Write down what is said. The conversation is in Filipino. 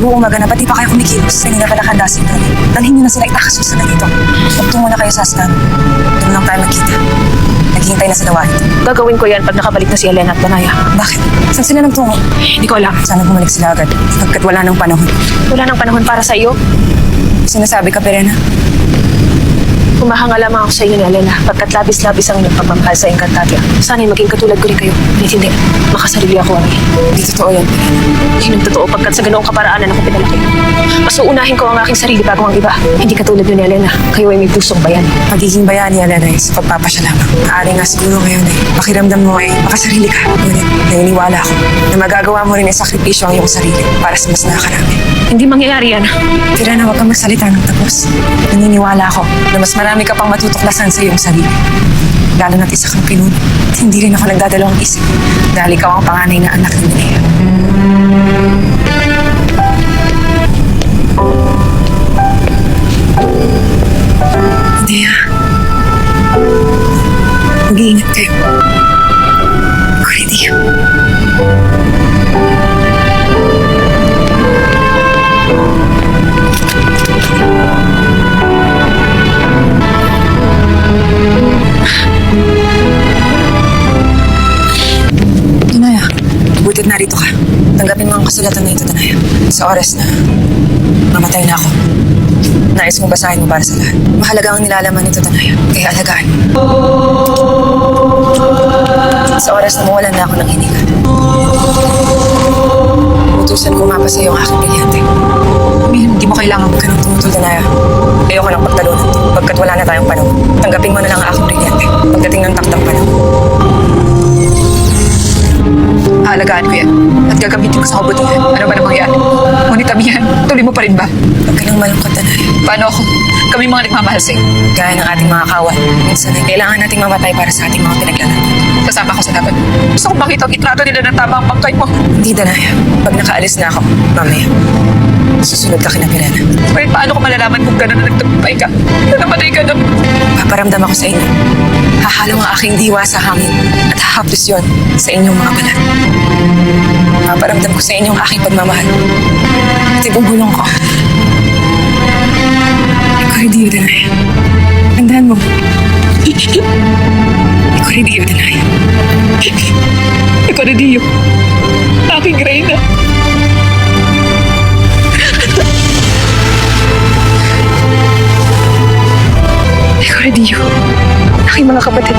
Mag-uumaga na, pati pa kayo kumikilos. Kanina pa nakahandasing doon. Dalhin niyo na sila, itakasus na dito. Magtungo na kayo sa stand. Doon lang tayo magkita. Naghihintay na sa dawahin. Gagawin ko yan pag nakabalik na si Elena at Danaya. Bakit? Saan sila nagtungo? Hindi ko alam. Sana bumalik sila agad. Pagkat wala nang panahon. Wala nang panahon para sa iyo. Sinasabi ka, Perena? Humahanga lamang ako sa inyo ni Elena pagkat labis-labis ang inyong pagmamahal sa Encantadia. Sana'y maging katulad ko rin kayo. Ngunit hindi. Makasarili ako, Ami. Hindi totoo yan, Perena. Yun ang totoo pagkat sa ganoong kaparaanan ako pinalaki. Mas uunahin ko ang aking sarili bago ang iba. Hindi katulad yun ni Elena. Kayo ay may pusong bayani. Pagiging bayani, Elena, is pagpapasya lamang. Maaari nga siguro ngayon ay pakiramdam mo ay makasarili ka. Ngunit naniniwala ako na magagawa mo rin ay sakripisyo ang iyong sarili para sa mas nakakarami. Hindi mangyayari yan. Perena, huwag kang magsalita ng tapos. Naniniwala ako na mas marami ka pang matutuklasan sa iyong sarili. Lalo na't isa kang pinuno. At hindi rin ako nagdadalawang isip dahil ikaw ang panganay na anak ni Nea. Nea, mag-iingat kayo. Corredio. Danaya, butit narito ka. Tanggapin mo ang kasulatan na ito, Danaya. Sa oras na mamatay na ako, nais mong basahin mo para sa lahat. Mahalaga ang nilalaman nito, Danaya. Kaya alagaan mo. Sa oras na mawalan na ako ng hininga, utusan ko mapa sa iyo ang aking brilyante. Hindi mo kailangan ganun tumutol, Danaya. Ayoko ng pagtalunan to, pagkat wala na tayong panahon. Tanggapin mo na lang ang aking brilyante pagdating ng takdang panahon. Aalagaan ko yan at gagamitin ko sa kabutihan. Ano ba namang yan? Ngunit kami yan, tuloy mo pa rin ba? Huwag ka nang malungkot, Danaya. Paano ako? Kami mga nagmamahal sa'yo. Gaya ng ating mga kawan. Minsan ay kailangan nating mamatay para sa ating mga pinaglalaban. Kasama ko sa laban. Gusto ko makita ang itrato nila ng tama ang pangkay mo. Hindi, Danaya. Pag nakaalis na ako, mamaya, susunod ka kina Perena. Wait, paano ko malalaman kung gano'n na nagtagumpay ka? Namatay ka na. Paparamdam ako sa inyo. Hahalo ang aking diwa sa hangin at hahaplos yun sa inyong mga balat. Paparamdam ko sa inyo ang aking pagmamahal at ibubulong ko. Corredio, Danaya. Tandaan mo. Corredio, Danaya. Corredio. Aking Reyna. Corredio. Aking mga kapatid.